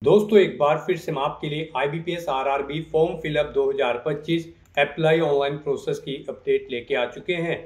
दोस्तों एक बार फिर से हम आपके लिए IBPS RRB form fill up 2025 apply online process की अपडेट लेके आ चुके हैं।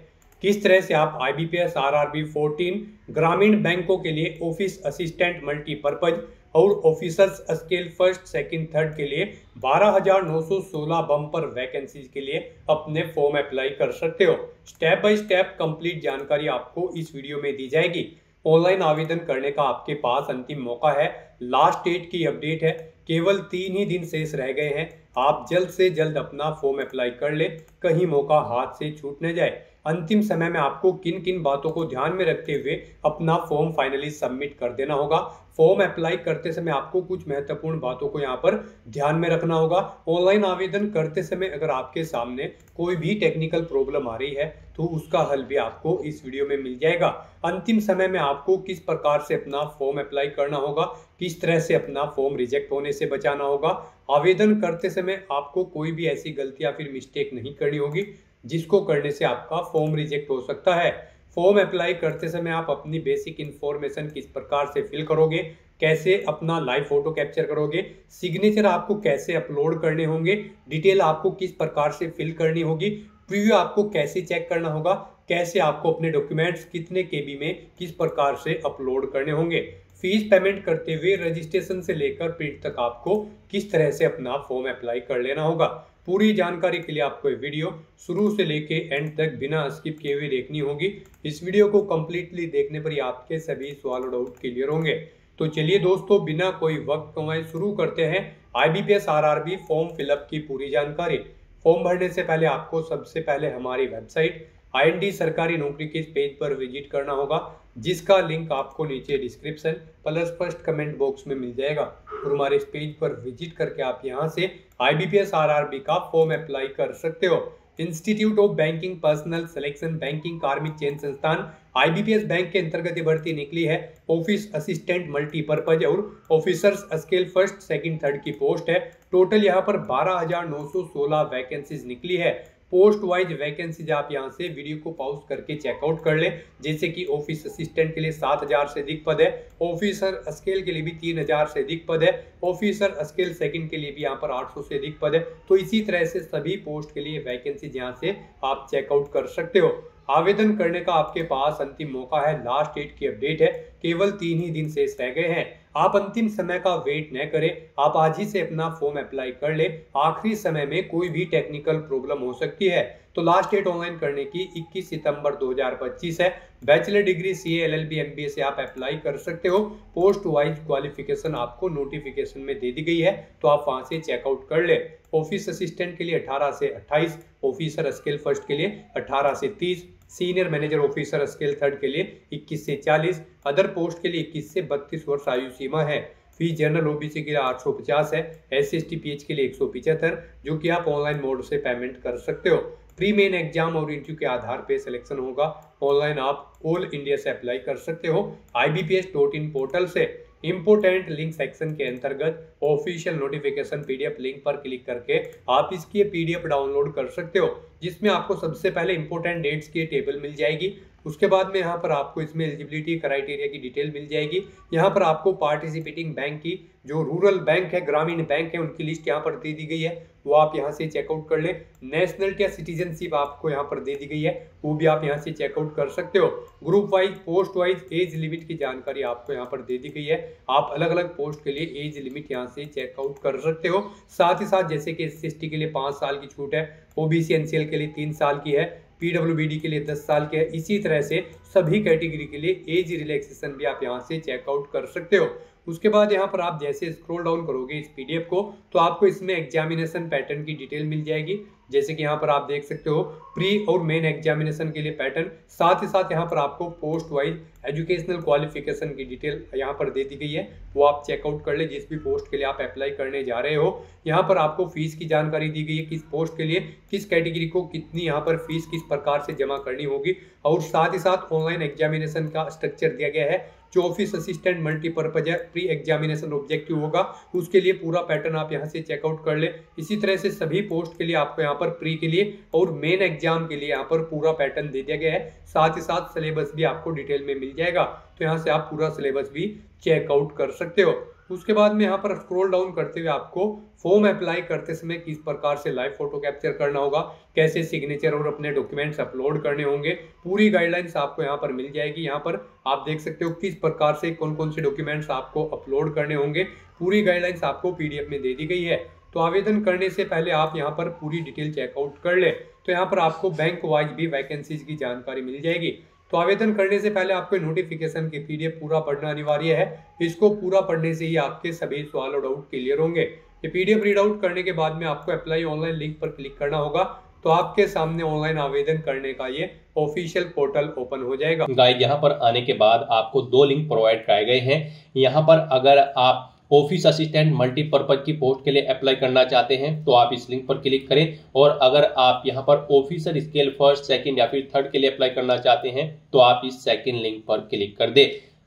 किस तरह से आप IBPS RRB 14 ग्रामीण बैंकों के लिए ऑफिस असिस्टेंट मल्टीपर्पज और officers scale first second third के लिए 12,916 बम्पर वैकेंसीज के लिए अपने फॉर्म अप्लाई कर सकते हो। स्टेप बाय स्टेप कंप्लीट जानकारी आपको इस वीडियो में दी जाएगी। ऑनलाइन आवेदन करने का आपके पास अंतिम मौका है। लास्ट डेट की अपडेट है, केवल 3 ही दिन शेष रह गए हैं। आप जल्द से जल्द अपना फॉर्म अप्लाई कर ले, कहीं मौका हाथ से छूट न जाए। अंतिम समय में आपको किन किन बातों को ध्यान में रखते हुए अपना फॉर्म फाइनली सबमिट कर देना होगा। फॉर्म अप्लाई करते समय आपको कुछ महत्वपूर्ण बातों को यहाँ पर ध्यान में रखना होगा। ऑनलाइन आवेदन करते समय अगर आपके सामने कोई भी टेक्निकल प्रॉब्लम आ रही है तो उसका हल भी आपको इस वीडियो में मिल जाएगा। अंतिम समय में आपको किस प्रकार से अपना फॉर्म अप्लाई करना होगा, किस तरह से अपना फॉर्म रिजेक्ट होने से बचाना होगा। आवेदन करते समय आपको कोई भी ऐसी गलती या फिर मिस्टेक नहीं करनी होगी जिसको करने से आपका फॉर्म रिजेक्ट हो सकता है। फॉर्म अप्लाई करते समय आप अपनी बेसिक इन्फॉर्मेशन किस प्रकार से फिल करोगे, कैसे अपना लाइव फोटो कैप्चर करोगे, सिग्नेचर आपको कैसे अपलोड करने होंगे, डिटेल आपको किस प्रकार से फिल करनी होगी, प्रीव्यू आपको कैसे चेक करना होगा, कैसे आपको अपने डॉक्यूमेंट्स कितने केबी में किस प्रकार से अपलोड करने होंगे, फीस पेमेंट करते हुए रजिस्ट्रेशन से लेकर प्रिंट तक आपको किस तरह से अपना फॉर्म अप्लाई कर लेना होगा। पूरी जानकारी के लिए आपको ये वीडियो शुरू से लेके एंड तक बिना स्किप किए हुए देखनी होगी। इस वीडियो को कंप्लीटली देखने पर ही आपके सभी सवाल और डाउट क्लियर होंगे। तो चलिए दोस्तों, बिना कोई वक्त गंवाए शुरू करते हैं IBPS RRB फॉर्म फिलअप की पूरी जानकारी। फॉर्म भरने से पहले आपको सबसे पहले हमारी वेबसाइट IND सरकारी नौकरी के पेज पर विजिट करना होगा, जिसका लिंक आपको नीचे description plus first comment box में मिल जाएगा। और हमारे इस पेज पर विजिट करके आप यहां से IBPS RRB का फॉर्म अप्लाई कर सकते हो। Institute of banking personal selection banking कार्मिक चयन संस्थान IBPS बैंक के अंतर्गत ये भर्ती निकली है। ऑफिस असिस्टेंट मल्टीपर्पज और officers scale first second third की पोस्ट है। टोटल यहाँ पर 12,916 वैकेंसीज निकली है। पोस्ट वाइज वैकेंसीज आप यहां से वीडियो को पॉज करके चेकआउट कर ले। जैसे कि ऑफिस असिस्टेंट के लिए 7,000 से अधिक पद है, ऑफिसर स्केल के लिए भी 3,000 से अधिक पद है, ऑफिसर स्केल सेकंड के लिए भी यहाँ पर 800 से अधिक पद है। तो इसी तरह से सभी पोस्ट के लिए वैकेंसीज यहाँ से आप चेकआउट कर सकते हो। आवेदन करने का आपके पास अंतिम मौका है। लास्ट डेट की अपडेट है, केवल 3 ही दिन शेष रह गए हैं। आप अंतिम समय का वेट न करें, आप आज ही से अपना फॉर्म अप्लाई कर ले। आखिरी समय में कोई भी टेक्निकल प्रॉब्लम हो सकती है। तो लास्ट डेट ऑनलाइन करने की 21 सितंबर 2025 है। Bachelor degree CA LLB MBA से आप अप्लाई कर सकते हो। पोस्ट वाइज क्वालिफिकेशन आपको नोटिफिकेशन में दे दी गई है, तो आप वहां से चेकआउट कर ले। ऑफिस असिस्टेंट के लिए 18 से 28, ऑफिसर स्केल फर्स्ट के लिए 18 से 30, senior manager officer scale third के लिए 21 से 40, अदर पोस्ट के लिए 21 से 32 वर्ष आयु सीमा है। फीस जनरल OBC के लिए 850 है, SC ST PH के लिए 175, जो कि आप ऑनलाइन मोड से पेमेंट कर सकते हो। प्री मेन एग्जाम और इंटरव्यू के आधार पे सिलेक्शन होगा। ऑनलाइन आप ऑल इंडिया से अप्लाई कर सकते हो IBPS.in पोर्टल से। इंपोर्टेंट लिंक सेक्शन के अंतर्गत ऑफिशियल नोटिफिकेशन PDF लिंक पर क्लिक करके आप इसकी PDF डाउनलोड कर सकते हो, जिसमें आपको सबसे पहले इंपोर्टेंट डेट्स की टेबल मिल जाएगी। उसके बाद में यहाँ पर आपको इसमें एलिजिबिलिटी क्राइटेरिया की डिटेल मिल जाएगी। यहाँ पर आपको पार्टिसिपेटिंग बैंक की, जो रूरल बैंक है, ग्रामीण बैंक है, उनकी लिस्ट यहाँ पर दे दी गई है, वो आप यहाँ से चेकआउट कर ले। नेशनलिटी या सिटीजनशिप आपको यहाँ पर दे दी गई है, वो भी आप यहाँ से चेकआउट कर सकते हो। Group wise post wise age limit की जानकारी आपको यहाँ पर दे दी गई है। आप अलग अलग पोस्ट के लिए एज लिमिट यहाँ से चेकआउट कर सकते हो। साथ ही साथ जैसे कि SC ST के लिए 5 साल की छूट है, OBC NCL के लिए 3 साल की है, PWBD के लिए 10 साल के है। इसी तरह से सभी कैटेगरी के लिए एज रिलैक्सेशन भी आप यहाँ से चेकआउट कर सकते हो। उसके बाद यहाँ पर आप जैसे स्क्रॉल डाउन करोगे इस PDF को, तो आपको इसमें एग्जामिनेशन पैटर्न की डिटेल मिल जाएगी। जैसे कि यहाँ पर आप देख सकते हो प्री और मेन एग्जामिनेशन के लिए पैटर्न, साथ ही साथ यहाँ पर आपको पोस्ट वाइज एजुकेशनल क्वालिफिकेशन की डिटेल यहाँ पर दे दी गई है, वो आप चेकआउट कर ले जिस भी पोस्ट के लिए आप अप्लाई करने जा रहे हो। यहाँ पर आपको फीस की जानकारी दी गई है, किस पोस्ट के लिए किस कैटेगरी को कितनी यहाँ पर फीस किस प्रकार से जमा करनी होगी। और साथ ही साथ ऑनलाइन एग्जामिनेशन का स्ट्रक्चर दिया गया है। जो office assistant multipurpose pre examination objective होगा, उसके लिए पूरा पैटर्न आप यहाँ से चेकआउट कर ले। इसी तरह से सभी पोस्ट के लिए आपको यहाँ पर प्री के लिए और मेन एग्जाम के लिए यहाँ पर पूरा पैटर्न दे दिया गया है। साथ ही साथ सिलेबस भी आपको डिटेल में मिल जाएगा, तो यहाँ से आप पूरा सिलेबस भी चेकआउट कर सकते हो। उसके बाद में यहाँ पर स्क्रॉल डाउन करते हुए आपको फॉर्म अप्लाई करते समय किस प्रकार से लाइव फोटो कैप्चर करना होगा, कैसे सिग्नेचर और अपने डॉक्यूमेंट्स अपलोड करने होंगे, पूरी गाइडलाइंस आपको यहाँ पर मिल जाएगी। यहाँ पर आप देख सकते हो किस प्रकार से कौन कौन से डॉक्यूमेंट्स आपको अपलोड करने होंगे, पूरी गाइडलाइंस आपको PDF में दे दी गई है। तो आवेदन करने से पहले आप यहाँ पर पूरी डिटेल चेकआउट कर ले। तो यहाँ पर आपको बैंक वाइज भी वैकेंसीज की जानकारी मिल जाएगी। तो आवेदन करने से पहले आपको नोटिफिकेशन की PDF पूरा पढ़ना अनिवार्य है। इसको पूरा पढ़ने से ही आपके सभी सवाल और डाउट क्लियर होंगे। ये PDF रीड आउट करने के बाद में आपको अप्लाई ऑनलाइन लिंक पर क्लिक करना होगा। तो आपके सामने ऑनलाइन आवेदन करने का ये ऑफिशियल पोर्टल ओपन हो जाएगा। गाइस, यहाँ पर आने के बाद आपको 2 लिंक प्रोवाइड कराए गए हैं। यहाँ पर अगर आप ऑफिस असिस्टेंट मल्टीपर्पज की पोस्ट के लिए अप्लाई करना चाहते हैं तो आप इस लिंक पर क्लिक करें, और अगर आप यहां पर ऑफिसर स्केल फर्स्ट, सेकंड या फिर थर्ड के लिए अप्लाई करना चाहते हैं तो आप इस सेकंड लिंक पर क्लिक कर दें।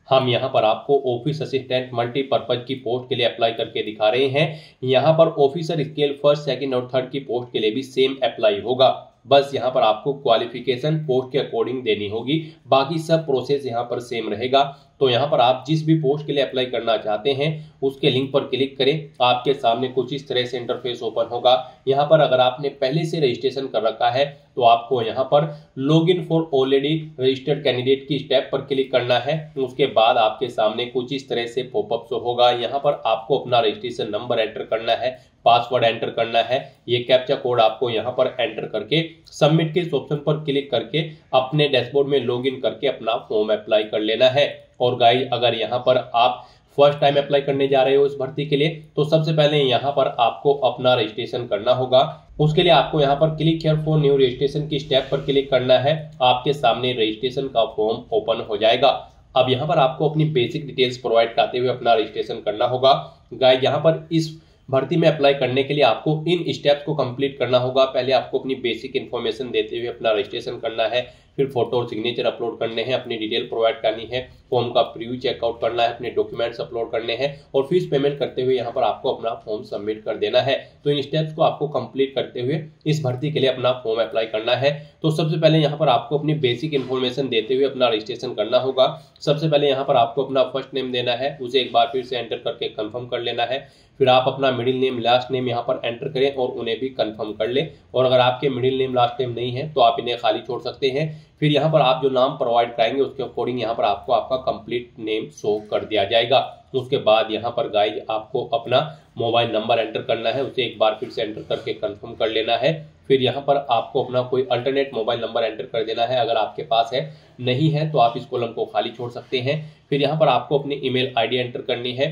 हम यहां पर आपको ऑफिस असिस्टेंट मल्टीपर्पज की पोस्ट के लिए अप्लाई करके दिखा रहे हैं। यहां पर ऑफिसर स्केल फर्स्ट, सेकंड और थर्ड की पोस्ट के लिए भी सेम अप्लाई होगा। बस यहाँ पर आपको क्वालिफिकेशन पोस्ट के अकॉर्डिंग देनी होगी, बाकी सब प्रोसेस यहाँ पर सेम रहेगा। तो यहाँ पर आप जिस भी पोस्ट के लिए अप्लाई करना चाहते हैं उसके लिंक पर क्लिक करें। आपके सामने कुछ इस तरह से इंटरफेस ओपन होगा। यहाँ पर अगर आपने पहले से रजिस्ट्रेशन कर रखा है तो आपको यहाँ पर log in for already registered candidate की स्टेप पर क्लिक करना है। उसके बाद आपके सामने कुछ इस तरह से पॉपअप शो होगा। यहाँ पर आपको अपना रजिस्ट्रेशन नंबर एंटर करना है, पासवर्ड एंटर करना है। ये कैप्चा कोड आपको यहाँ पर एंटर करके सबमिट के इस ऑप्शन पर क्लिक करके अपने डैशबोर्ड में लॉगिन करके अपना फॉर्म अप्लाई कर लेना है। और गाइस, अगर यहाँ पर आप फर्स्ट टाइम अप्लाई करने जा रहे हो इस भर्ती के लिए तो सबसे पहले यहाँ पर आपको अपना रजिस्ट्रेशन करना होगा। उसके लिए आपको यहाँ पर click here for new registration की स्टेप पर क्लिक करना है। आपके सामने रजिस्ट्रेशन का फॉर्म ओपन हो जाएगा। अब यहाँ पर आपको अपनी बेसिक डिटेल्स प्रोवाइड करते हुए अपना रजिस्ट्रेशन करना होगा। गाइस, यहाँ पर इस भर्ती में अप्लाई करने के लिए आपको इन स्टेप्स को कंप्लीट करना होगा। पहले आपको अपनी बेसिक इन्फॉर्मेशन देते हुए अपना रजिस्ट्रेशन करना है, फिर फोटो और सिग्नेचर अपलोड करने हैं, अपनी डिटेल प्रोवाइड करनी है, फॉर्म का प्रीव्यू चेकआउट करना है, अपने डॉक्यूमेंट्स अपलोड करने हैं और फीस पेमेंट करते हुए यहाँ पर आपको अपना फॉर्म सबमिट कर देना है। तो इन स्टेप्स को आपको कंप्लीट करते हुए इस भर्ती के लिए अपना फॉर्म अप्लाई करना है। तो सबसे पहले यहाँ पर आपको अपनी बेसिक इन्फॉर्मेशन देते हुए अपना रजिस्ट्रेशन करना होगा। सबसे पहले यहाँ पर आपको अपना फर्स्ट नेम देना है, उसे एक बार फिर से एंटर करके कंफर्म कर लेना है। फिर आप अपना मिडिल नेम, लास्ट नेम यहाँ पर एंटर करें और उन्हें भी कंफर्म कर लें। और अगर आपके मिडिल नेम, लास्ट नेम नहीं है तो आप इन्हें खाली छोड़ सकते हैं। फिर यहाँ पर आप जो नाम प्रोवाइड कराएंगे उसके अकॉर्डिंग यहाँ पर आपको आपका कंप्लीट नेम शो कर दिया जाएगा। उसके बाद यहाँ पर गाइस आपको अपना मोबाइल नंबर एंटर करना है, उसे एक बार फिर से एंटर करके कंफर्म कर लेना है। फिर यहाँ पर आपको अपना कोई अल्टरनेट मोबाइल नंबर एंटर कर देना है, अगर आपके पास है। नहीं है तो आप इस कॉलम को खाली छोड़ सकते हैं। फिर यहाँ पर आपको अपनी ईमेल आईडी एंटर करनी है।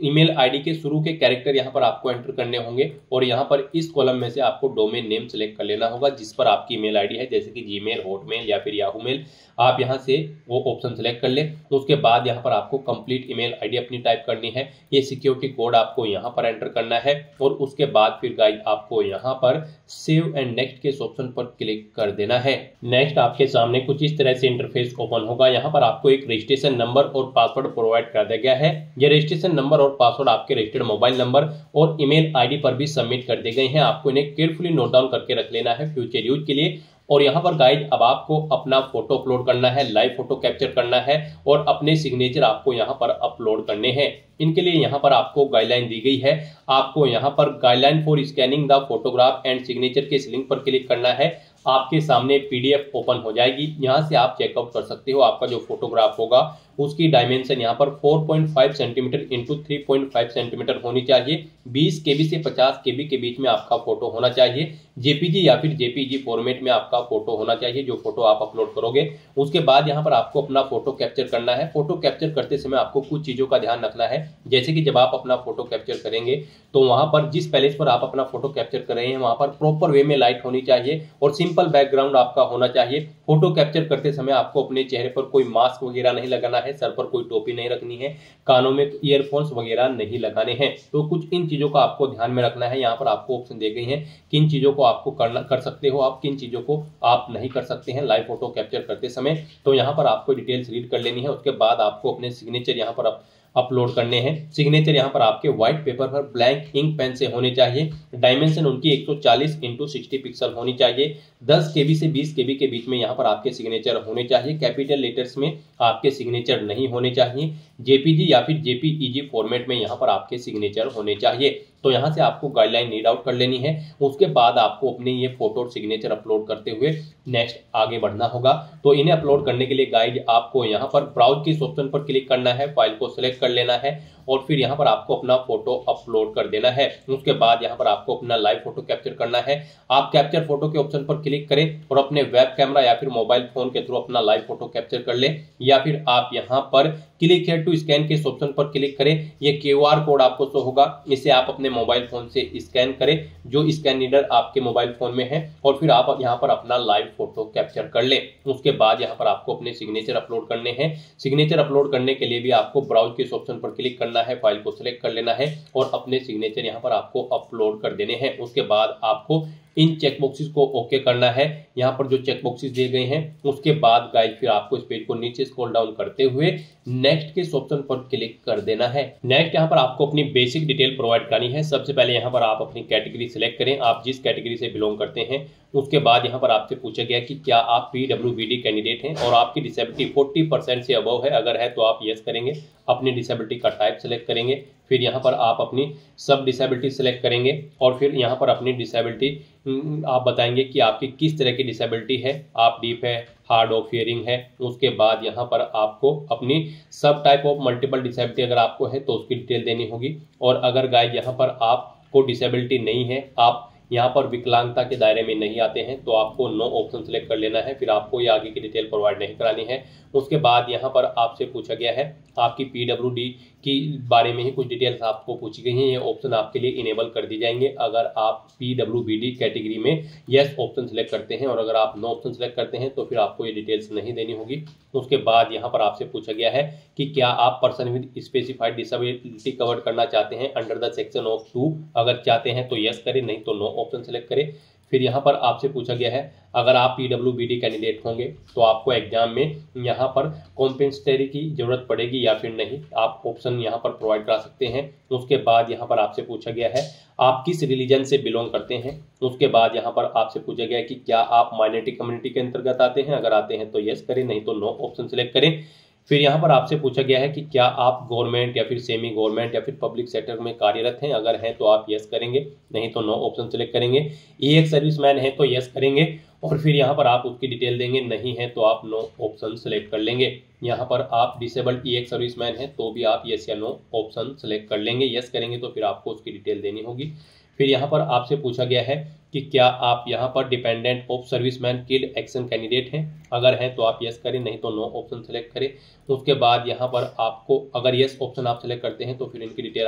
ईमेल आईडी के शुरू के कैरेक्टर यहाँ पर आपको एंटर करने होंगे और यहाँ पर इस कॉलम में से आपको डोमेन नेम सेलेक्ट कर लेना होगा जिस पर आपकी ईमेल आईडी है, जैसे कि जीमेल, हॉटमेल या फिर याहू मेल। आप यहाँ से वो ऑप्शन सेलेक्ट कर लें। उसके बाद यहाँ पर आपको कंप्लीट ईमेल आईडी अपनी टाइप करनी है। ये सिक्योरिटी कोड आपको यहाँ पर एंटर करना है और उसके बाद फिर गाइस आपको यहाँ पर सेव एंड नेक्स्ट के इस ऑप्शन पर क्लिक कर देना है। नेक्स्ट आपके सामने कुछ इस तरह से इंटरफेस ओपन होगा। यहाँ पर आपको एक रजिस्ट्रेशन नंबर और पासवर्ड प्रोवाइड कर दिया गया है। ये रजिस्ट्रेशन नंबर और पासवर्ड आपके रजिस्टर्ड मोबाइल नंबर और ईमेल आईडी पर भी सबमिट कर दिए गए हैं। आपको इन्हें केयरफुली नोट डाउन करके रख लेना है फ्यूचर यूज के लिए। और यहाँ पर गाइस अब आपको अपना फोटो अपलोड करना है, लाइव फोटो कैप्चर करना है और अपने सिग्नेचर आपको यहाँ पर अपलोड करने हैं। इनके लिए यहाँ पर आपको गाइडलाइन दी गई है। आपको यहाँ पर guideline for scanning the photograph and signature के इस लिंक पर क्लिक करना है। आपके सामने PDF ओपन हो जाएगी। यहाँ से आप चेकआउट कर सकते हो आपका जो फोटोग्राफ होगा उसकी डायमेंशन यहाँ पर 4.5 सेंटीमीटर इंटू 3.5 सेंटीमीटर होनी चाहिए। 20 KB से 50 KB के बीच में आपका फोटो होना चाहिए। JPG या फिर JPG फॉर्मेट में आपका फोटो होना चाहिए जो फोटो आप अपलोड करोगे। उसके बाद यहाँ पर आपको अपना फोटो कैप्चर करना है। फोटो कैप्चर करते समय आपको कुछ चीजों का ध्यान रखना है, जैसे कि जब आप अपना फोटो कैप्चर करेंगे तो वहां पर जिस पैलेस पर आप अपना फोटो कैप्चर कर रहे हैं वहां पर प्रॉपर वे में लाइट होनी चाहिए और सिंपल बैकग्राउंड आपका होना चाहिए। फोटो कैप्चर करते समय आपको अपने चेहरे पर कोई मास्क वगैरह नहीं लगाना है, सर पर कोई टोपी नहीं रखनी है, कानों में ईयरफोन्स वगैरह नहीं लगाने हैं। तो कुछ इन चीजों का आपको ध्यान में रखना है। यहाँ पर आपको ऑप्शन दे गई हैं किन चीजों को आपको कर सकते हो आप, किन चीजों को आप नहीं कर सकते हैं लाइव फोटो कैप्चर करते समय। तो यहाँ पर आपको डिटेल्स रीड कर लेनी है। उसके बाद आपको अपने सिग्नेचर यहाँ पर अपलोड करने हैं। सिग्नेचर यहाँ पर आपके व्हाइट पेपर पर ब्लैंक इंक पेन से होने चाहिए। डायमेंशन उनकी 140 × 60 पिक्सल होनी चाहिए। 10 KB से 20 KB के बीच में यहाँ पर आपके सिग्नेचर होने चाहिए। कैपिटल लेटर्स में आपके सिग्नेचर नहीं होने चाहिए। जेपीजी या फिर जेपीईजी फॉर्मेट में यहाँ पर आपके सिग्नेचर होने चाहिए। तो यहाँ से आपको गाइडलाइन रीड आउट कर लेनी है। उसके बाद आपको अपने ये फोटो और सिग्नेचर अपलोड करते हुए नेक्स्ट आगे बढ़ना होगा। तो इन्हें अपलोड करने के लिए गाइज आपको यहाँ पर ब्राउज के इस ऑप्शन पर क्लिक करना है, फाइल को सिलेक्ट कर लेना है और फिर यहाँ पर आपको अपना फोटो अपलोड कर देना है। उसके बाद यहाँ पर आपको अपना लाइव फोटो कैप्चर करना है। आप कैप्चर फोटो के ऑप्शन पर क्लिक करें और अपने वेब कैमरा या फिर मोबाइल फोन के थ्रू अपना लाइव फोटो कैप्चर कर लें, या फिर आप यहाँ पर क्लिक हियर टू स्कैन के ऑप्शन पर क्लिक करें। ये क्यूआर कोड आपको शो होगा, इसे आप अपने मोबाइल फोन से स्कैन करें जो स्कैन रीडर आपके मोबाइल फोन में है, और फिर आप यहाँ पर अपना लाइव फोटो कैप्चर कर लें। उसके बाद यहाँ पर आपको अपने सिग्नेचर अपलोड करने हैं। सिग्नेचर अपलोड करने के लिए भी आपको ब्राउज के ऑप्शन पर क्लिक करना है, फाइल को सिलेक्ट कर लेना है और अपने सिग्नेचर यहाँ पर आपको अपलोड कर देने हैं। उसके बाद आपको इन चेक बॉक्सेस को ओके करना है। यहाँ पर जो चेक बॉक्सेस दिए गए हैं उसके बाद गाइस फिर आपको इस पेज को नीचे स्क्रॉल डाउन करते हुए नेक्स्ट के ऑप्शन पर क्लिक कर देना है। नेक्स्ट यहाँ पर आपको अपनी बेसिक डिटेल प्रोवाइड करनी है। सबसे पहले यहाँ पर आप अपनी कैटेगरी सिलेक्ट करें, आप जिस कैटेगरी से बिलोंग करते हैं। उसके बाद यहाँ पर आपसे पूछा गया कि क्या आप पीडब्ल्यूबीडी कैंडिडेट हैं और आपकी डिसेबिलिटी 40% से अबव है। अगर है तो आप यस करेंगे, अपनी डिसेबिलिटी का टाइप सेलेक्ट करेंगे, फिर यहाँ पर आप अपनी सब डिसेबिलिटी सेलेक्ट करेंगे और फिर यहाँ पर अपनी डिसेबिलिटी आप बताएंगे कि आपकी किस तरह की डिसेबिलिटी है, आप डीफ है, हार्ड ऑफ हियरिंग है। उसके बाद यहाँ पर आपको अपनी सब टाइप ऑफ मल्टीपल डिसेबिलिटी अगर आपको है तो उसकी डिटेल देनी होगी। और अगर गाइस यहाँ पर आपको डिसेबिलिटी नहीं है, आप यहाँ पर विकलांगता के दायरे में नहीं आते हैं, तो आपको नो ऑप्शन सेलेक्ट कर लेना है। फिर आपको ये आगे की डिटेल प्रोवाइड नहीं करानी है। उसके बाद यहाँ पर आपसे पूछा गया है आपकी पीडब्ल्यूडी की बारे में ही कुछ डिटेल्स आपको पूछी गई हैं, ये ऑप्शन आपके लिए इनेबल कर दी जाएंगे अगर आप पीडब्ल्यूबीडी कैटेगरी में यस ऑप्शन सेलेक्ट करते हैं, और अगर आप नो ऑप्शन सेलेक्ट करते हैं तो फिर आपको ये डिटेल्स नहीं देनी होगी। उसके बाद यहाँ पर आपसे पूछा गया है कि क्या आप person with specified disability cover करना चाहते हैं अंडर द सेक्शन ऑफ 2। अगर चाहते हैं तो यस करें, नहीं तो नो ऑप्शन सेलेक्ट करें। फिर यहाँ पर आपसे पूछा गया है अगर आप पीडब्ल्यूबीडी कैंडिडेट होंगे तो आपको एग्जाम में यहाँ पर कॉम्पेंसेटरी की जरूरत पड़ेगी या फिर नहीं, आप ऑप्शन यहाँ पर प्रोवाइड करा सकते हैं। उसके बाद यहाँ पर आपसे पूछा गया है आप किस रिलीजन से बिलोंग करते हैं। उसके बाद यहाँ पर आपसे पूछा गया है कि क्या आप माइनॉरिटी कम्युनिटी के अंतर्गत आते हैं। अगर आते हैं तो यस करें, नहीं तो नो ऑप्शन सेलेक्ट करें। फिर यहाँ पर आपसे पूछा गया है कि क्या आप गवर्नमेंट या फिर सेमी गवर्नमेंट या फिर पब्लिक सेक्टर में कार्यरत हैं। अगर हैं तो आप यस करेंगे, नहीं तो नो ऑप्शन सेलेक्ट करेंगे। ये एक सर्विसमैन है तो यस करेंगे और फिर यहाँ पर आप उसकी डिटेल देंगे, नहीं है तो आप नो ऑप्शन सेलेक्ट कर लेंगे। यहाँ पर आप डिसेबल्ड एक सर्विसमैन है तो भी आप यस या नो ऑप्शन सेलेक्ट कर लेंगे। यस करेंगे तो फिर आपको उसकी डिटेल देनी होगी। फिर यहाँ पर आपसे पूछा गया है कि क्या आप यहाँ पर dependent of serviceman killed action candidate हैं। अगर हैं तो आप यस करें, नहीं तो नो ऑप्शन सेलेक्ट करें। उसके बाद यहाँ पर आपको अगर यस ऑप्शन आप सेलेक्ट करते हैं तो फिर इनकी डिटेल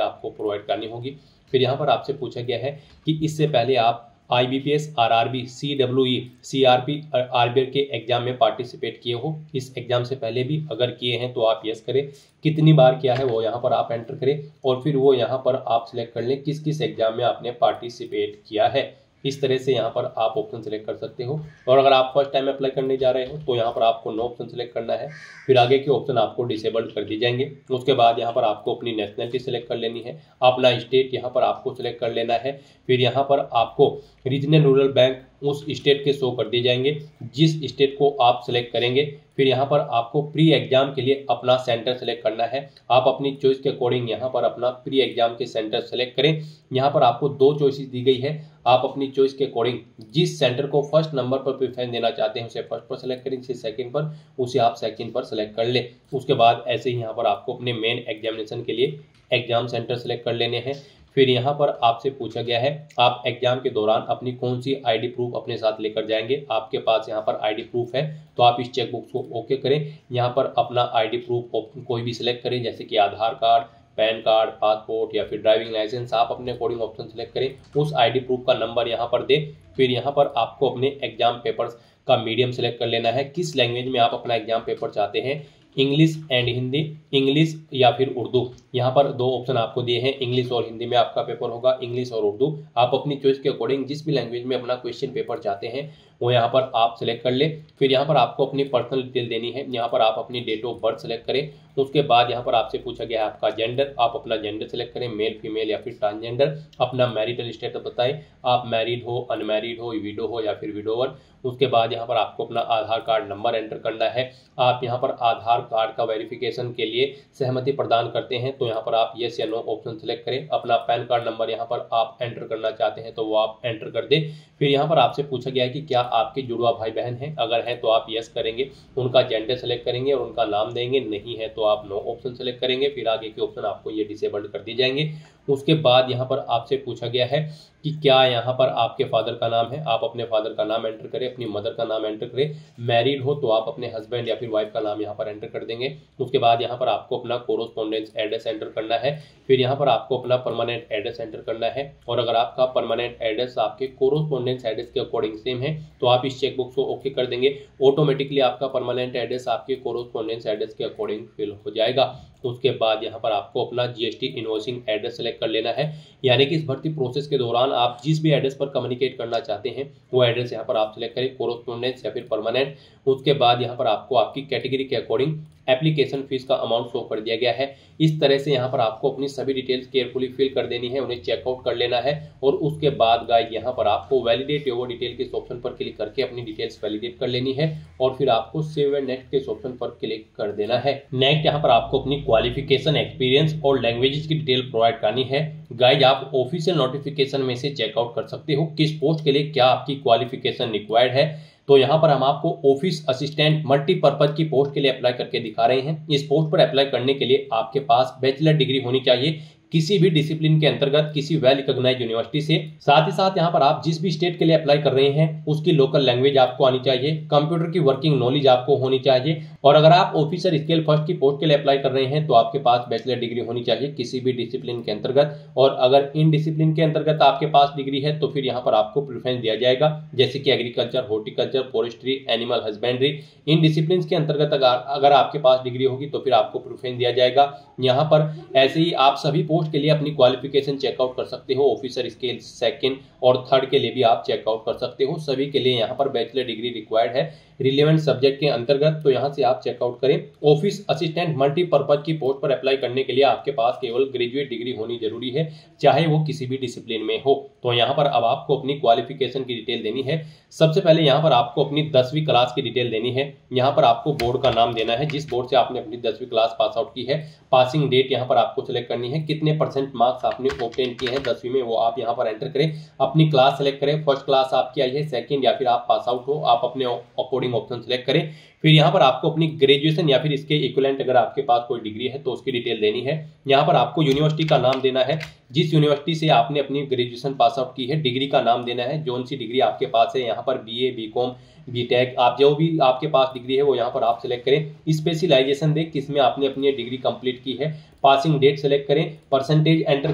आपको प्रोवाइड करनी होगी। फिर यहाँ पर आपसे पूछा गया है कि इससे पहले आप IBPS RRB CWE CRP RBR के एग्जाम में पार्टिसिपेट किए हो। इस एग्जाम से पहले भी अगर किए हैं तो आप यस करें, कितनी बार किया है वो यहाँ पर आप एंटर करें और फिर वो यहाँ पर आप सिलेक्ट कर लें किस किस एग्जाम में आपने पार्टिसिपेट किया है। इस तरह से यहाँ पर आप ऑप्शन सेलेक्ट कर सकते हो। और अगर आप फर्स्ट टाइम अप्लाई करने जा रहे हो तो यहाँ पर आपको नो ऑप्शन सेलेक्ट करना है। फिर आगे के ऑप्शन आपको डिसेबल्ड कर दी जाएंगे। उसके बाद यहाँ पर आपको अपनी नेशनलिटी सेलेक्ट कर लेनी है, अपना स्टेट यहाँ पर आपको सेलेक्ट कर लेना है। फिर यहाँ पर आपको रीजनल रूरल बैंक उस स्टेट के शो कर दिए जाएंगे जिस स्टेट को आप सेलेक्ट करेंगे। फिर यहाँ पर आपको प्री एग्जाम के लिए अपना सेंटर सेलेक्ट करना है। आप अपनी चॉइस के अकॉर्डिंग यहाँ पर अपना प्री एग्जाम के सेंटर सेलेक्ट करें। यहाँ पर आपको 2 चॉइसेस दी गई है, आप अपनी चॉइस के अकॉर्डिंग जिस सेंटर को फर्स्ट नंबर पर प्रेफरेंस देना चाहते हैं उसे फर्स्ट पर सेलेक्ट करें, जिसे सेकंड पर उसे आप सेकंड पर सेलेक्ट कर लें। उसके बाद ऐसे ही यहाँ पर आपको अपने मेन एग्जामिनेशन के लिए एग्जाम सेंटर सेलेक्ट कर लेने हैं। फिर यहाँ पर आपसे पूछा गया है आप एग्जाम के दौरान अपनी कौन सी आईडी प्रूफ अपने साथ लेकर जाएंगे। आपके पास यहाँ पर आईडी प्रूफ है तो आप इस चेकबॉक्स को ओके करें। यहाँ पर अपना आईडी प्रूफ कोई भी सिलेक्ट करें, जैसे कि आधार कार्ड, पैन कार्ड, पासपोर्ट या फिर ड्राइविंग लाइसेंस। आप अपने अकॉर्डिंग ऑप्शन सेलेक्ट करें, उस आईडी प्रूफ का नंबर यहाँ पर दें। फिर यहाँ पर आपको अपने एग्जाम पेपर्स का मीडियम सेलेक्ट कर लेना है, किस लैंग्वेज में आप अपना एग्जाम पेपर चाहते हैं, इंग्लिश एंड हिंदी, इंग्लिश या फिर उर्दू। यहाँ पर दो ऑप्शन आपको दिए हैं, इंग्लिश और हिंदी में आपका पेपर होगा, इंग्लिश और उर्दू। आप अपनी चॉइस के अकॉर्डिंग जिस भी लैंग्वेज में अपना क्वेश्चन पेपर चाहते हैं वो यहाँ पर आप सिलेक्ट कर ले। फिर यहाँ पर आपको अपनी पर्सनल डिटेल देनी है, यहाँ पर आप अपनी डेट ऑफ बर्थ सेलेक्ट करें। उसके बाद यहाँ पर आपसे पूछा गया है आपका जेंडर, आप अपना जेंडर सेलेक्ट करें, मेल फीमेल या फिर ट्रांसजेंडर। अपना मैरिटल स्टेटस बताएं, आप मैरिड हो, अनमैरिड हो, विडो हो या फिर विडोवर। उसके बाद यहाँ पर आपको अपना आधार कार्ड नंबर एंटर करना है। आप यहाँ पर आधार कार्ड का वेरिफिकेशन के लिए सहमति प्रदान करते हैं तो यहाँ पर आप येस या नो ऑप्शन सेलेक्ट करें। अपना पैन कार्ड नंबर यहाँ पर आप एंटर करना चाहते हैं तो वो आप एंटर कर दें। फिर यहाँ पर आपसे पूछा गया है कि क्या आपके जुड़वा भाई बहन हैं, अगर है तो आप यस करेंगे, उनका जेंडर सेलेक्ट करेंगे और उनका नाम देंगे, नहीं है तो आप नो ऑप्शन सेलेक्ट करेंगे। फिर आगे के ऑप्शन आपको ये डिसेबल्ड कर दिए जाएंगे। उसके बाद यहाँ पर आपसे पूछा गया है कि क्या यहाँ पर आपके फादर का नाम है, आप अपने फादर का नाम एंटर करें, अपनी मदर का नाम एंटर करें। मैरिड हो तो आप अपने हस्बैंड या फिर वाइफ का नाम यहाँ पर एंटर कर देंगे। उसके बाद यहाँ पर आपको अपना कोरोस्पोंडेंस एड्रेस एंटर करना है। फिर यहाँ पर आपको अपना परमानेंट एड्रेस एंटर करना है और अगर आपका परमानेंट एड्रेस आपके कोरोस्पोंडेंस एड्रेस के अकॉर्डिंग सेम है तो आप इस चेकबॉक्स को ओके कर देंगे। ऑटोमेटिकली आपका परमानेंट एड्रेस आपके कोरोस्पोंडेंस एड्रेस के अकॉर्डिंग फिल हो जाएगा। उसके बाद यहाँ पर आपको अपना जीएसटी इनवॉइसिंग एड्रेस सेलेक्ट कर लेना है, यानी कि इस भर्ती प्रोसेस के दौरान आप जिस भी एड्रेस पर कम्युनिकेट करना चाहते हैं वो एड्रेस यहाँ पर आप सेलेक्ट करें, कोरोस्पोंडेंस या फिर परमानेंट। उसके बाद यहाँ पर आपको आपकी कैटेगरी के अकॉर्डिंग एप्लीकेशन फीस का अमाउंट शो कर दिया गया है। इस तरह से यहाँ पर आपको अपनी सभी डिटेल्स केयरफुली फिल कर देनी है, उन्हें चेकआउट कर लेना है और उसके बाद गाइस यहाँ पर आपको वैलिडेट योर डिटेल के ऑप्शन पर क्लिक करके अपनी डिटेल्स वैलिडेट कर लेनी है और फिर आपको सेव एंड नेक्स्ट के ऑप्शन पर क्लिक कर देना है। नेक्स्ट यहाँ पर आपको अपनी क्वालिफिकेशन, एक्सपीरियंस और लैंग्वेजेस की डिटेल प्रोवाइड करनी है। गाइस आप ऑफिशियल नोटिफिकेशन में से चेकआउट कर सकते हो किस पोस्ट के लिए क्या आपकी क्वालिफिकेशन रिक्वायर्ड है। तो यहाँ पर हम आपको ऑफिस असिस्टेंट मल्टीपर्पज की पोस्ट के लिए अप्लाई करके दिखा रहे हैं। इस पोस्ट पर अप्लाई करने के लिए आपके पास बैचलर डिग्री होनी चाहिए किसी भी डिसिप्लिन के अंतर्गत किसी वेल रिकॉग्नाइज्ड यूनिवर्सिटी से। साथ ही साथ यहाँ पर आप जिस भी स्टेट के लिए अप्लाई कर रहे हैं उसकी लोकल लैंग्वेज आपको आनी चाहिए, कंप्यूटर की वर्किंग नॉलेज आपको होनी चाहिए और अगर आप ऑफिसर स्केल फर्स्ट की पोस्ट के लिए अप्लाई कर रहे हैं तो आपके पास बैचलर डिग्री होनी चाहिए किसी भी डिसिप्लिन के अंतर्गत। और अगर इन डिसिप्लिन के अंतर्गत आपके पास डिग्री है तो फिर यहाँ पर आपको प्रेफरेंस दिया जाएगा, जैसे कि agriculture, horticulture, forestry, animal husbandry. In discipline के अंतर्गत अगर आपके पास डिग्री होगी तो फिर आपको प्रेफरेंस दिया जाएगा। यहाँ पर ऐसे ही आप सभी पोस्ट के लिए अपनी क्वालिफिकेशन चेकआउट कर सकते हो। ऑफिसर स्केल सेकंड और थर्ड के लिए भी आप चेकआउट कर सकते हो। सभी के लिए यहाँ पर बैचलर डिग्री रिक्वायर्ड है रिलेवेंट सब्जेक्ट के अंतर्गत, तो यहाँ से आप चेकआउट करें। ऑफिस असिस्टेंट मल्टीपर्पज की पोस्ट पर अप्लाई करने के लिए आपके पास केवल ग्रेजुएट डिग्री होनी जरूरी है, चाहे वो किसी भी डिसिप्लिन में हो। तो यहाँ पर अब आपको अपनी क्वालिफिकेशन की डिटेल देनी है। सबसे पहले यहाँ पर आपको अपनी 10वीं क्लास की डिटेल देनी है। यहाँ पर आपको बोर्ड का नाम देना है, जिस बोर्ड से आपने अपनी 10वीं क्लास पास आउट की है। पासिंग डेट यहाँ पर आपको सिलेक्ट करनी है, कितने परसेंट मार्क्स आपने ऑब्टेन किए हैं 10वीं में वो आप यहाँ पर एंटर करें। अपनी क्लास सेलेक्ट करें, फर्स्ट क्लास आपकी आई है, सेकंड या फिर आप पास आउट हो, आप अपने अकॉर्डिंग ऑप्शन सेलेक्ट करें। फिर यहाँ पर आपको अपनी ग्रेजुएशन या फिर इसके इक्विवेलेंट अगर आपके पास कोई डिग्री है तो उसकी डिटेल देनी है। यहाँ पर आपको यूनिवर्सिटी का नाम देना है, जिस यूनिवर्सिटी से आपने अपनी ग्रेजुएशन पास आउट की है। डिग्री का नाम देना है, जोन सी डिग्री आपके पास है, यहाँ पर बीए, बीकॉम, बीटेक, आप जो भी आपके पास डिग्री है वो यहाँ पर आप सिलेक्ट करें। स्पेशलाइजेशन दें किसमें आपने अपनी डिग्री कंप्लीट की है। पासिंग डेट सेलेक्ट करें, परसेंटेज एंटर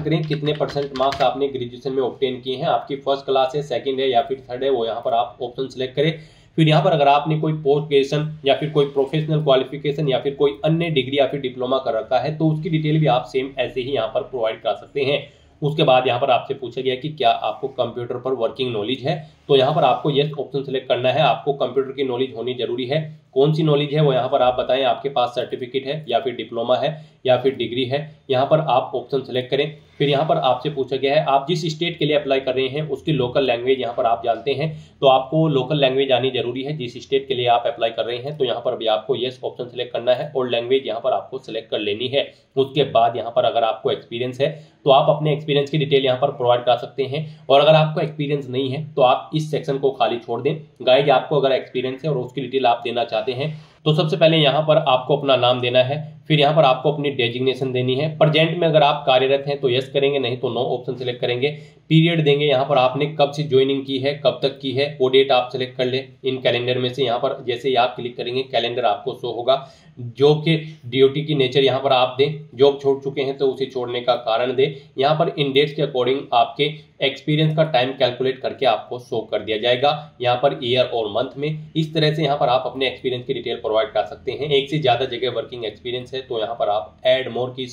करें, कितने परसेंट मार्क्स आपने ग्रेजुएशन में ऑब्टेन किए हैं। आपकी फर्स्ट क्लास है, सेकंड है या फिर थर्ड है, वो यहाँ पर आप ऑप्शन सेलेक्ट करें। फिर यहाँ पर अगर आपने कोई पोस्ट ग्रेजुएशन या फिर कोई प्रोफेशनल क्वालिफिकेशन या फिर कोई अन्य डिग्री या फिर डिप्लोमा कर रखा है तो उसकी डिटेल भी आप सेम ऐसे ही यहाँ पर प्रोवाइड कर सकते हैं। उसके बाद यहाँ पर आपसे पूछा गया कि क्या आपको कंप्यूटर पर वर्किंग नॉलेज है, तो यहाँ पर आपको यस ऑप्शन सेलेक्ट करना है। आपको कंप्यूटर की नॉलेज होनी जरूरी है। कौन सी नॉलेज है वो यहाँ पर आप बताएं, आपके पास सर्टिफिकेट है या फिर डिप्लोमा है या फिर डिग्री है, यहाँ पर आप ऑप्शन सेलेक्ट करें। फिर यहाँ पर आपसे पूछा गया है आप जिस स्टेट के लिए अप्लाई कर रहे हैं उसकी लोकल लैंग्वेज यहाँ पर आप जानते हैं, तो आपको लोकल लैंग्वेज आनी जरूरी है जिस स्टेट के लिए आप अप्लाई कर रहे हैं। तो यहाँ पर भी आपको यस ऑप्शन सेलेक्ट करना है और लैंग्वेज यहाँ पर आपको सिलेक्ट कर लेनी है। उसके बाद यहाँ पर अगर आपको एक्सपीरियंस है तो आप अपने एक्सपीरियंस की डिटेल यहाँ पर प्रोवाइड कर सकते हैं, और अगर आपको एक्सपीरियंस नहीं है तो आप इस सेक्शन को खाली छोड़ दें। गाइस आपको अगर एक्सपीरियंस है और उसकी डिटेल आप देना चाहते हैं तो सबसे पहले यहाँ पर आपको अपना नाम देना है। फिर यहाँ पर आपको अपनी डेजिग्नेशन देनी है। प्रेजेंट में अगर आप कार्यरत हैं तो यस करेंगे, नहीं तो नो ऑप्शन सेलेक्ट करेंगे। पीरियड देंगे, यहाँ पर आपने कब से ज्वाइनिंग की है, कब तक की है, वो डेट आप सेलेक्ट कर ले। इन कैलेंडर में से यहाँ पर जैसे ही आप क्लिक करेंगे कैलेंडर आपको शो होगा। जॉब के ड्यूटी की नेचर यहाँ पर आप दें, जॉब छोड़ चुके हैं तो उसे छोड़ने का कारण दें। यहाँ पर इन डेट्स के अकॉर्डिंग आपके एक्सपीरियंस का टाइम कैलकुलेट करके आपको शो कर दिया जाएगा, यहाँ पर ईयर और मंथ में। इस तरह से यहाँ पर आप अपने एक्सपीरियंस की डिटेल प्रोवाइड कर सकते हैं। एक से ज्यादा जगह वर्किंग एक्सपीरियंस है तो यहाँ पर आप ऐड मोर की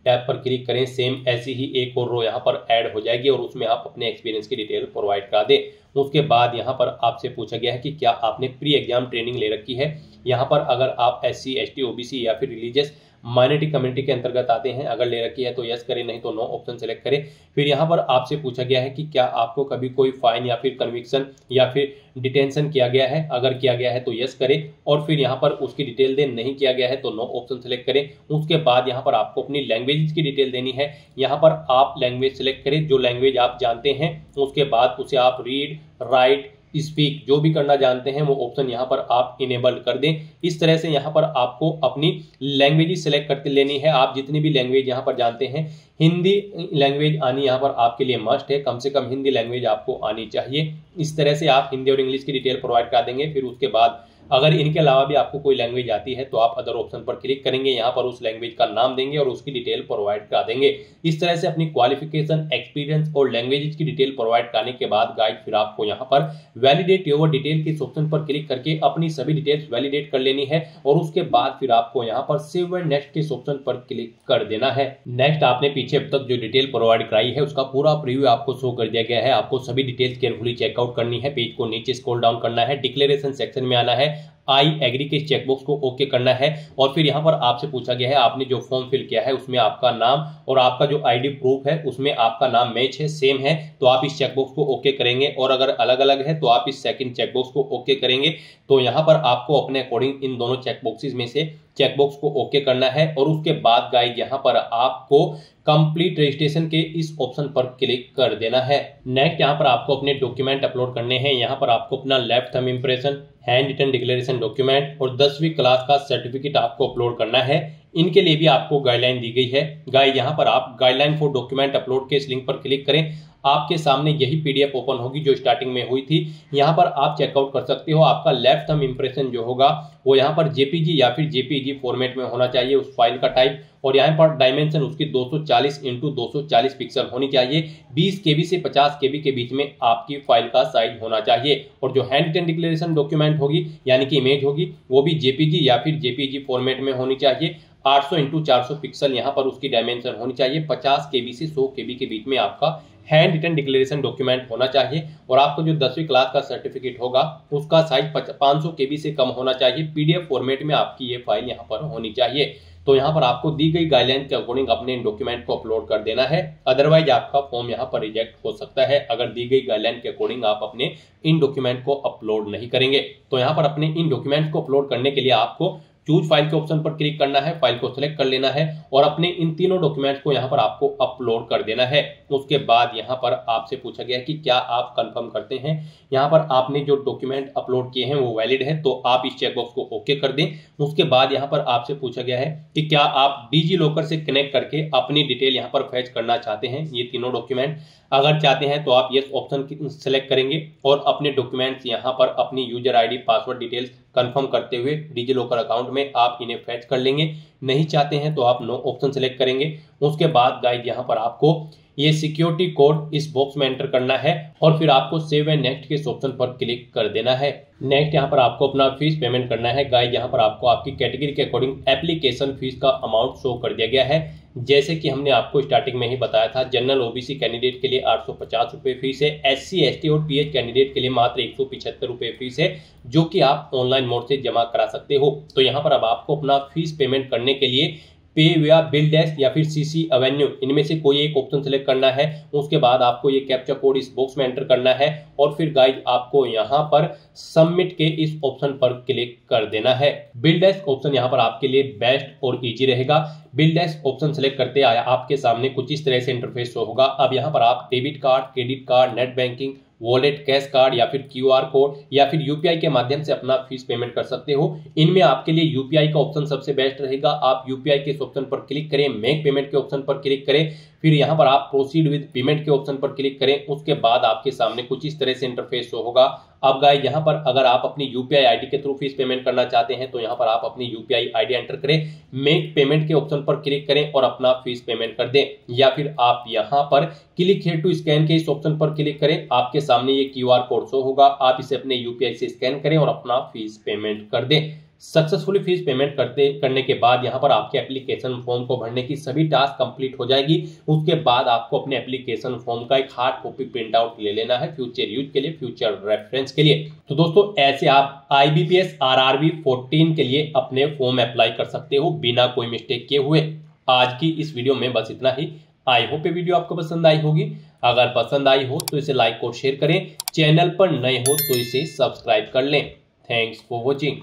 टैब पर क्लिक करें, सेम ऐसी ही एक और रो यहाँ पर ऐड हो जाएगी और उसमें आप अपने एक्सपीरियंस की डिटेल प्रोवाइड करा दें। उसके बाद यहाँ पर आपसे पूछा गया है कि क्या आपने प्री एग्जाम ट्रेनिंग ले रखी है। यहाँ पर अगर आप SC ST OBC या फिर रिलीजियस माइनॉरिटी कम्युनिटी के अंतर्गत आते हैं, अगर ले रखी है तो यस करें, नहीं तो नो ऑप्शन सेलेक्ट करें। फिर यहाँ पर आपसे पूछा गया है कि क्या आपको कभी कोई फाइन या फिर कन्विक्शन या फिर डिटेंशन किया गया है, अगर किया गया है तो यस करें और फिर यहाँ पर उसकी डिटेल दें, नहीं किया गया है तो नो ऑप्शन सेलेक्ट करें। उसके बाद यहाँ पर आपको अपनी लैंग्वेज की डिटेल देनी है। यहाँ पर आप लैंग्वेज सेलेक्ट करें जो लैंग्वेज आप जानते हैं, उसके बाद उसे आप रीड, राइट, स्पीक जो भी करना जानते हैं वो ऑप्शन यहाँ पर आप इनेबल कर दें। इस तरह से यहाँ पर आपको अपनी लैंग्वेज सेलेक्ट करके लेनी है। आप जितनी भी लैंग्वेज यहाँ पर जानते हैं, हिंदी लैंग्वेज आनी यहाँ पर आपके लिए मस्ट है, कम से कम हिंदी लैंग्वेज आपको आनी चाहिए। इस तरह से आप हिंदी और इंग्लिश की डिटेल प्रोवाइड कर देंगे। फिर उसके बाद अगर इनके अलावा भी आपको कोई लैंग्वेज आती है तो आप अदर ऑप्शन पर क्लिक करेंगे, यहाँ पर उस लैंग्वेज का नाम देंगे और उसकी डिटेल प्रोवाइड करा देंगे। इस तरह से अपनी क्वालिफिकेशन, एक्सपीरियंस और लैंग्वेज की डिटेल प्रोवाइड कराने के बाद गाइड फिर आपको यहाँ पर वैलिडेट योर डिटेल के ऑप्शन पर क्लिक करके अपनी सभी डिटेल्स वैलिडेट कर लेनी है और उसके बाद फिर आपको यहाँ पर सेव एंड नेक्स्ट के ऑप्शन पर क्लिक कर देना है। नेक्स्ट आपने पीछे अब तक जो डिटेल प्रोवाइड कराई है उसका पूरा प्रीव्यू आपको शो कर दिया गया है। आपको सभी डिटेल्स केयरफुली चेकआउट करनी है, पेज को नीचे स्क्रॉल डाउन करना है, डिक्लेरेशन सेक्शन में आना है, आई एग्री के चेकबॉक्स को ओके करना है और फिर यहाँ पर आपसे पूछा गया है आपने जो फॉर्म फिल किया है उसमें आपका नाम और आपका जो ID प्रूफ है उसमें आपका नाम मैच है, सेम है, तो आप इस चेकबॉक्स को ओके करेंगे और अगर अलग अलग है तो आप इस सेकंड चेकबॉक्स को ओके करेंगे। तो यहाँ पर आपको अपने अकॉर्डिंग इन दोनों चेकबॉक्सेस में से चेकबॉक्स को ओके करना है और उसके बाद गाइड यहाँ पर आपको कंप्लीट रजिस्ट्रेशन के इस ऑप्शन पर क्लिक कर देना है। नेक्स्ट यहाँ पर आपको अपने डॉक्यूमेंट अपलोड करने हैं। यहाँ पर आपको अपना left thumb impression, hand written declaration document और 10वीं क्लास का सर्टिफिकेट आपको अपलोड करना है। इनके लिए भी आपको गाइडलाइन दी गई है। गाइड यहाँ पर आप गाइडलाइन फॉर डॉक्यूमेंट अपलोड के इस लिंक पर क्लिक करें, आपके सामने यही PDF ओपन होगी जो स्टार्टिंग में हुई थी। यहाँ पर आप चेकआउट कर सकते हो। आपका लेफ्ट थंब इंप्रेशन जो होगा वो यहाँ पर JPG या फिर JPEG फॉर्मेट में होना चाहिए उस फाइल का टाइप और यहाँ पर डायमेंशन उसकी 240 × 240 पिक्सल होनी चाहिए। 20 KB से 50 KB के बीच में आपकी फाइल का साइज होना चाहिए और जो हैंड रिटन डिक्लेरेशन डॉक्यूमेंट होगी यानी कि इमेज होगी वो भी JPG या फिर JPEG फॉर्मेट में होनी चाहिए। 800 × 400 पिक्सल यहाँ पर उसकी डायमेंशन होनी चाहिए। 50 KB से 100 KB के बीच में आपका हैंड रिटन डिक्लेरेशन डॉक्यूमेंट होना चाहिए और आपको जो 10वीं क्लास का सर्टिफिकेट होगा उसका साइज 500 KB से कम होना चाहिए। PDF फॉर्मेट में आपकी ये फाइल यहाँ पर होनी चाहिए। तो यहाँ पर आपको दी गई गाइडलाइन के अकॉर्डिंग अपने इन डॉक्यूमेंट को अपलोड कर देना है, अदरवाइज आपका फॉर्म यहाँ पर रिजेक्ट हो सकता है अगर दी गई गाइडलाइन के अकॉर्डिंग आप अपने इन डॉक्यूमेंट को अपलोड नहीं करेंगे। तो यहाँ पर अपने इन डॉक्यूमेंट को अपलोड करने के लिए आपको चूज फाइल के ऑप्शन पर क्लिक करना है, फाइल को सिलेक्ट कर लेना है और अपने इन तीनों डॉक्यूमेंट्स को यहाँ पर आपको अपलोड कर देना है। उसके बाद यहाँ पर आपसे पूछा गया है कि क्या आप कंफर्म करते हैं यहाँ पर आपने जो डॉक्यूमेंट अपलोड किए हैं वो वैलिड है, तो आप इस चेकबॉक्स को ओके कर दें। उसके बाद यहाँ पर आपसे पूछा गया है कि क्या आप डिजी लॉकर से कनेक्ट करके अपनी डिटेल यहाँ पर फैच करना चाहते हैं ये तीनों डॉक्यूमेंट। अगर चाहते हैं तो आप यस ऑप्शन सेलेक्ट करेंगे और अपने डॉक्यूमेंट्स यहाँ पर अपनी user ID password details confirm करते हुए डिजी लॉकर अकाउंट में आप इन्हें फैच कर लेंगे। नहीं चाहते हैं तो आप नो ऑप्शन सेलेक्ट करेंगे। उसके बाद गाइड यहाँ पर आपको ये सिक्योरिटी कोड इस बॉक्स में एंटर करना है और फिर आपको सेव एंड नेक्स्ट के ऑप्शन पर क्लिक कर देना है। नेक्स्ट यहाँ पर आपको अपना फीस पेमेंट करना है। गाइड यहाँ पर आपको आपकी कैटेगरी के अकॉर्डिंग एप्लीकेशन फीस का अमाउंट शो कर दिया गया है। जैसे कि हमने आपको स्टार्टिंग में ही बताया था, जनरल OBC कैंडिडेट के लिए 850 रुपये फीस है, SC ST और PH कैंडिडेट के लिए मात्र 175 रुपये फीस है जो कि आप ऑनलाइन मोड से जमा करा सकते हो। तो यहाँ पर अब आपको अपना फीस पेमेंट करने के लिए पे या बिल डैश या फिर CC एवेन्यू इनमें से कोई एक ऑप्शन सेलेक्ट करना है। उसके बाद आपको ये कैप्चा कोड इस बॉक्स में एंटर करना है और फिर गाइड आपको यहाँ पर सबमिट के इस ऑप्शन पर क्लिक कर देना है। बिल डैश ऑप्शन यहाँ पर आपके लिए बेस्ट और इजी रहेगा। बिल डैश ऑप्शन सेलेक्ट करते आया आपके सामने कुछ इस तरह से इंटरफेस होगा। अब यहाँ पर आप debit card, credit card, net banking, wallet, cash card या फिर QR कोड या फिर UPI के माध्यम से अपना फीस पेमेंट कर सकते हो। इनमें आपके लिए UPI का ऑप्शन सबसे बेस्ट रहेगा। आप UPI के ऑप्शन पर क्लिक करें, मेक पेमेंट के ऑप्शन पर क्लिक करें, फिर यहाँ पर आप प्रोसीड विद पेमेंट के ऑप्शन पर क्लिक करें। उसके बाद आपके सामने कुछ इस तरह से इंटरफेस होगा। अब गाइस यहाँ पर अगर आप अपनी UPI ID के थ्रू फीस पेमेंट करना चाहते हैं तो यहाँ पर आप अपनी UPI ID एंटर करें, मेक पेमेंट के ऑप्शन पर क्लिक करें और अपना फीस पेमेंट कर दें। या फिर आप यहाँ पर क्लिक हियर टू स्कैन के इस ऑप्शन पर क्लिक करें, आपके सामने ये QR कोड शो होगा, आप इसे अपने UPI से स्कैन करें और अपना फीस पेमेंट कर दें। सक्सेसफुली फीस पेमेंट करने के बाद यहाँ पर आपके एप्लीकेशन फॉर्म को भरने की सभी टास्क कंप्लीट हो जाएगी। उसके बाद आपको अपने एप्लीकेशन फॉर्म का एक हार्ड कॉपी प्रिंट आउट ले लेना है फ्यूचर यूज के लिए, फ्यूचर रेफरेंस के लिए। तो दोस्तों ऐसे आप IBPS RRB 14 के लिए अपने फॉर्म अप्लाई कर सकते हो बिना कोई मिस्टेक किए हुए। आज की इस वीडियो में बस इतना ही। आई होप ये वीडियो आपको पसंद आई होगी। अगर पसंद आई हो तो इसे लाइक और शेयर करें। चैनल पर नए हो तो इसे सब्सक्राइब कर लें। Thanks for watching.